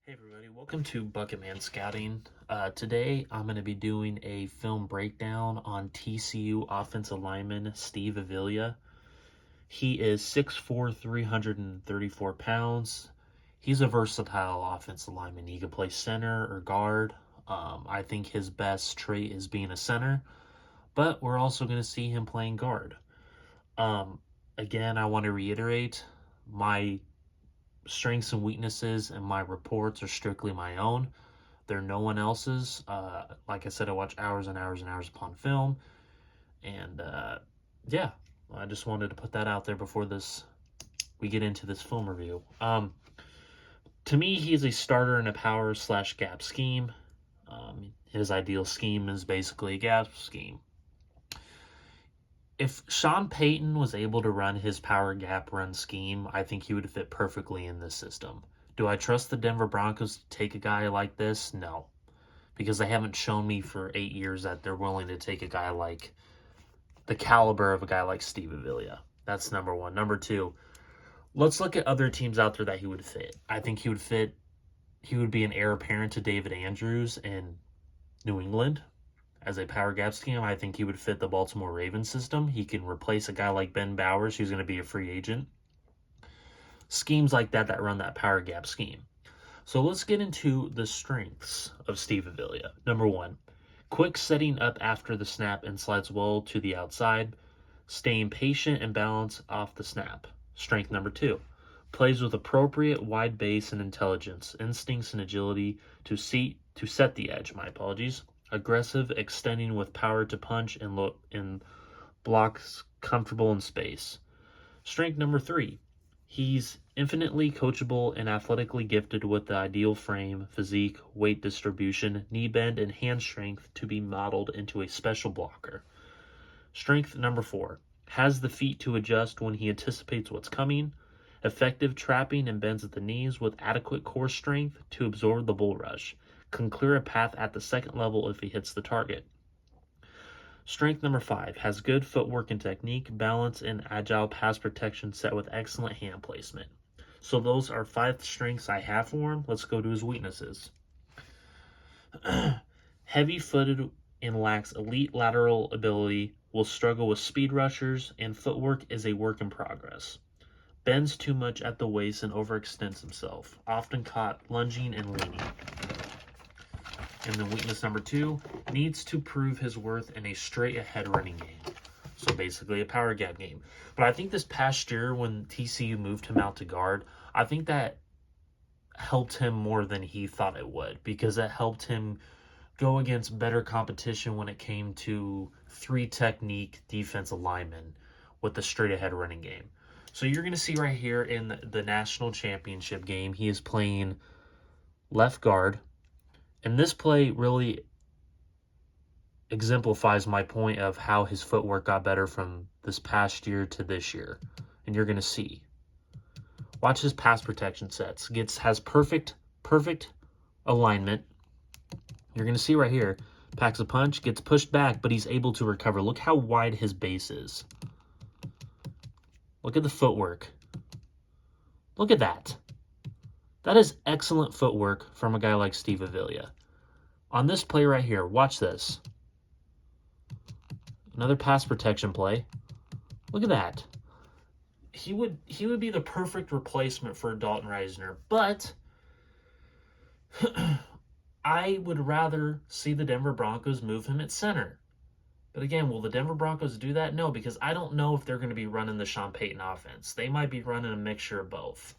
Hey everybody, welcome to Bucketman Scouting. Today I'm going to be doing a film breakdown on TCU offensive lineman Steve Avila. He is 6'4", 334 pounds. He's a versatile offensive lineman. He can play center or guard. I think his best trait is being a center, but we're also going to see him playing guard. Again, I want to reiterate, my strengths and weaknesses and my reports are strictly my own. They're no one else's. Like I said, I watch hours and hours and hours upon film. And yeah, I just wanted to put that out there before we get into this film review. To me, he's a starter in a power/gap scheme. His ideal scheme is basically a gap scheme. If Sean Payton was able to run his power gap run scheme, I think he would fit perfectly in this system. Do I trust the Denver Broncos to take a guy like this? No. Because they haven't shown me for 8 years that they're willing to take a guy like the caliber of a guy like Steve Avila. That's number one. Number two, let's look at other teams out there that he would fit. I think he would be an heir apparent to David Andrews in New England. As a power gap scheme, I think he would fit the Baltimore Ravens system. He can replace a guy like Ben Bowers, who's going to be a free agent. Schemes like that run that power gap scheme. So let's get into the strengths of Steve Avila. Number one, quick setting up after the snap and slides well to the outside, staying patient and balanced off the snap. Strength number two, plays with appropriate wide base and intelligence, instincts and agility to set the edge. Aggressive, extending with power to punch and blocks comfortable in space. Strength number three, he's infinitely coachable and athletically gifted with the ideal frame, physique, weight distribution, knee bend, and hand strength to be modeled into a special blocker. Strength number four, has the feet to adjust when he anticipates what's coming, effective trapping and bends at the knees with adequate core strength to absorb the bull rush, can clear a path at the second level if he hits the target. Strength number five, has good footwork and technique, balance, and agile pass protection set with excellent hand placement. So those are 5 strengths I have for him. Let's go to his weaknesses. Heavy-footed and lacks elite lateral ability, will struggle with speed rushers, and footwork is a work in progress. Bends too much at the waist and overextends himself, often caught lunging and leaning. And then weakness number 2, needs to prove his worth in a straight-ahead running game. So basically a power gap game. But I think this past year when TCU moved him out to guard, I think that helped him more than he thought it would, because it helped him go against better competition when it came to 3-technique defensive linemen with the straight-ahead running game. So you're going to see right here in the national championship game, he is playing left guard. And this play really exemplifies my point of how his footwork got better from this past year to this year. And you're going to see. Watch his pass protection sets. Has perfect alignment. You're going to see right here. Packs a punch, gets pushed back, but he's able to recover. Look how wide his base is. Look at the footwork. Look at that. That is excellent footwork from a guy like Steve Avila. On this play right here, watch this. Another pass protection play. Look at that. He would be the perfect replacement for Dalton Reisner, but I would rather see the Denver Broncos move him at center. But again, will the Denver Broncos do that? No, because I don't know if they're going to be running the Sean Payton offense. They might be running a mixture of both.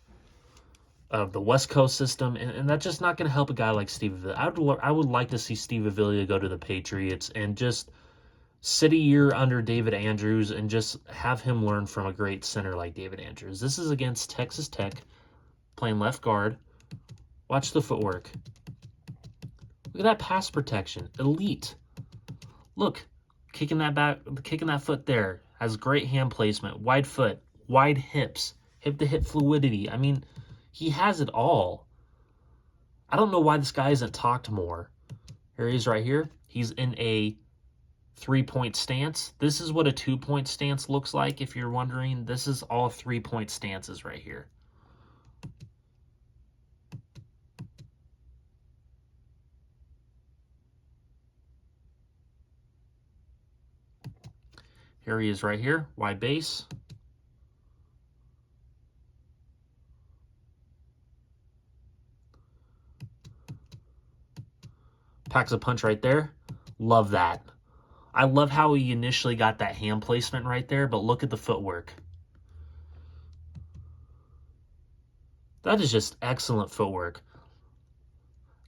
Of the West Coast system, and that's just not going to help a guy like Steve Avila. I would like to see Steve Avila go to the Patriots and just sit a year under David Andrews and just have him learn from a great center like David Andrews. This is against Texas Tech, playing left guard. Watch the footwork. Look at that pass protection. Elite. Look, kicking that foot there. Has great hand placement, wide foot, wide hips, hip-to-hip fluidity. I mean, he has it all. I don't know why this guy isn't talked more. Here he is right here. He's in a 3-point stance. This is what a 2-point stance looks like, if you're wondering. This is all 3-point stances right here. Here he is right here, wide base. Packs a punch right there. Love that. I love how he initially got that hand placement right there, but look at the footwork. That is just excellent footwork.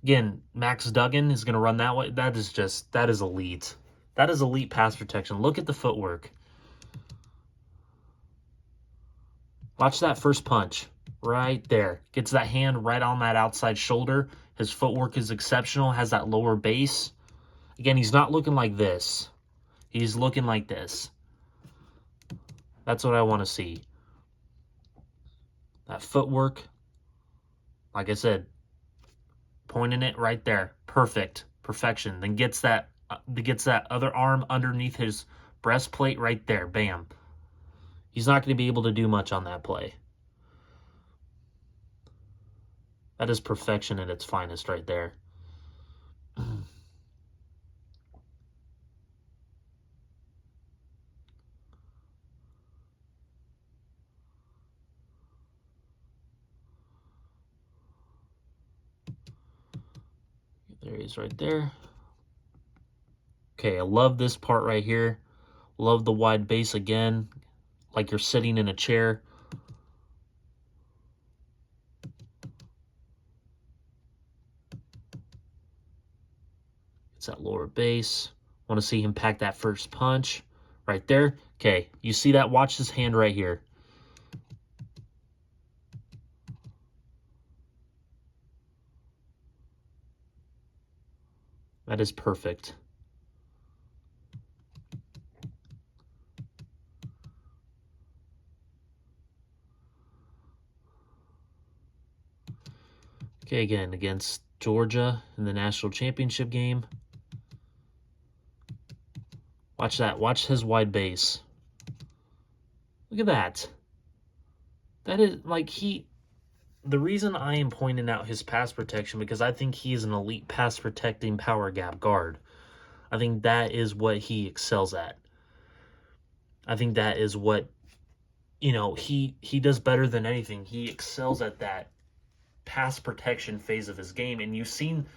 Again, Max Duggan is going to run that way. That is elite. That is elite pass protection. Look at the footwork. Watch that first punch right there. Gets that hand right on that outside shoulder. His footwork is exceptional, has that lower base. Again, he's not looking like this. He's looking like this. That's what I want to see. That footwork, like I said, pointing it right there. Perfect. Perfection. Then gets that other arm underneath his breastplate right there. Bam. He's not going to be able to do much on that play. That is perfection at its finest right there. There he is right there. Okay, I love this part right here. Love the wide base again, like you're sitting in a chair. It's that lower base. Want to see him pack that first punch right there. Okay, you see that? Watch his hand right here. That is perfect. Okay, again, against Georgia in the national championship game. Watch that. Watch his wide base. Look at that. That is, like, the reason I am pointing out his pass protection, because I think he is an elite pass protecting power gap guard. I think that is what he excels at. I think that is what, he does better than anything. He excels at that pass protection phase of his game. And you've seen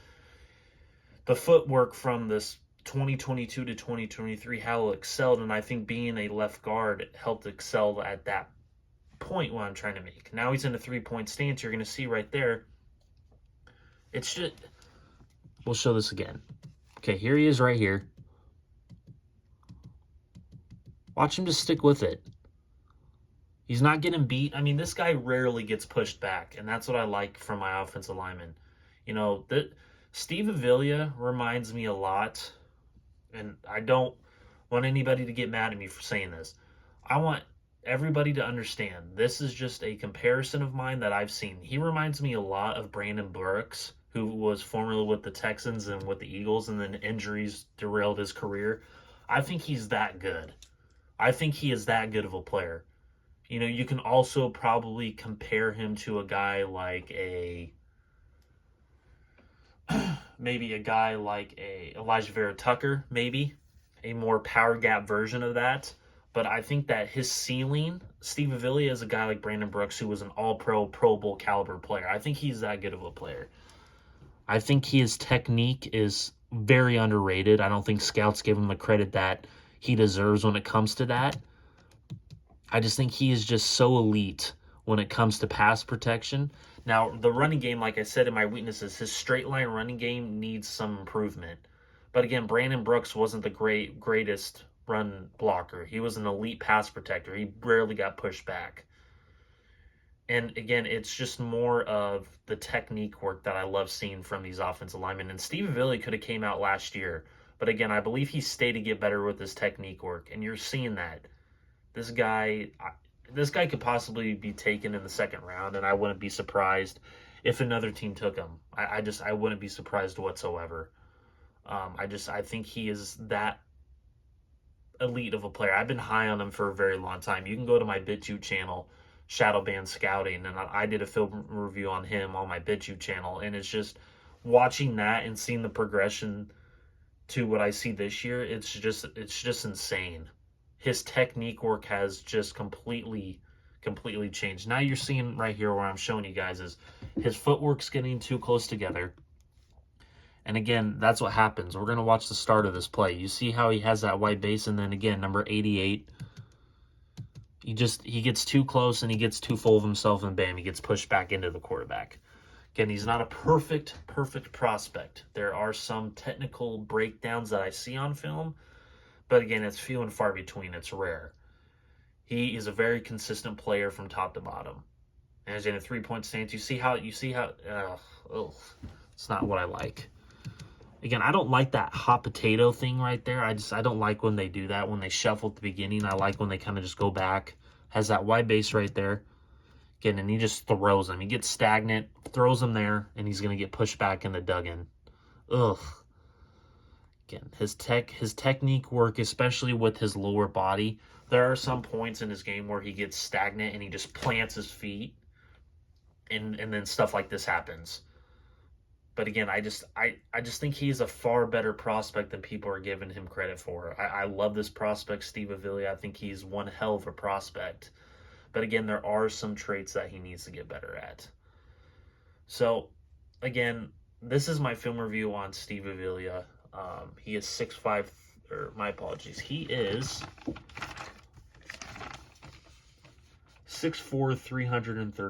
the footwork from this 2022 to 2023, how it excelled. And I think being a left guard helped excel at that point what I'm trying to make. Now he's in a 3-point stance. You're going to see right there. It's just, we'll show this again. Okay, here he is right here. Watch him just stick with it. He's not getting beat. I mean, this guy rarely gets pushed back, and that's what I like from my offensive lineman. Steve Avila reminds me a lot, and I don't want anybody to get mad at me for saying this. I want everybody to understand this is just a comparison of mine that I've seen. He reminds me a lot of Brandon Brooks, who was formerly with the Texans and with the Eagles, and then injuries derailed his career. I think he's that good. I think he is that good of a player. You can also probably compare him to a guy like maybe a guy like Elijah Vera Tucker, maybe a more power gap version of that. But I think that his ceiling, Steve Avila, is a guy like Brandon Brooks, who was an all-pro, Pro Bowl caliber player. I think he's that good of a player. I think his technique is very underrated. I don't think scouts give him the credit that he deserves when it comes to that. I just think he is just so elite when it comes to pass protection. Now, the running game, like I said in my weaknesses, his straight line running game needs some improvement. But again, Brandon Brooks wasn't the greatest run blocker. He was an elite pass protector. He rarely got pushed back. And again, it's just more of the technique work that I love seeing from these offensive linemen. And Steve Avila could have came out last year. But again, I believe he stayed to get better with his technique work. And you're seeing that. This guy could possibly be taken in the second round, and I wouldn't be surprised if another team took him. I wouldn't be surprised whatsoever. I think he is that elite of a player. I've been high on him for a very long time. You can go to my BitChute channel, Shadowband Scouting, and I did a film review on him on my BitChute channel, and it's just watching that and seeing the progression to what I see this year. It's just insane. his technique work has just completely changed. Now you're seeing right here where I'm showing you guys is his footwork's getting too close together. And again, that's what happens. We're going to watch the start of this play. You see how he has that white base, and then again, number 88, he gets too close and he gets too full of himself, and bam, he gets pushed back into the quarterback. Again, he's not a perfect prospect. There are some technical breakdowns that I see on film, but again, it's few and far between. It's rare. He is a very consistent player from top to bottom. And as in a three-point stance, you see how it's not what I like. Again, I don't like that hot potato thing right there. I don't like when they do that, when they shuffle at the beginning. I like when they kind of just go back. Has that wide base right there. Again, and he just throws him. He gets stagnant, throws him there, and he's going to get pushed back in the dug-in. Ugh. Again, his technique work, especially with his lower body. There are some points in his game where he gets stagnant and he just plants his feet, and then stuff like this happens. But again, I just think he's a far better prospect than people are giving him credit for. I love this prospect, Steve Avila. I think he's one hell of a prospect. But again, there are some traits that he needs to get better at. So, again, this is my film review on Steve Avila. He is 6'5", or my apologies. He is 6'4", 334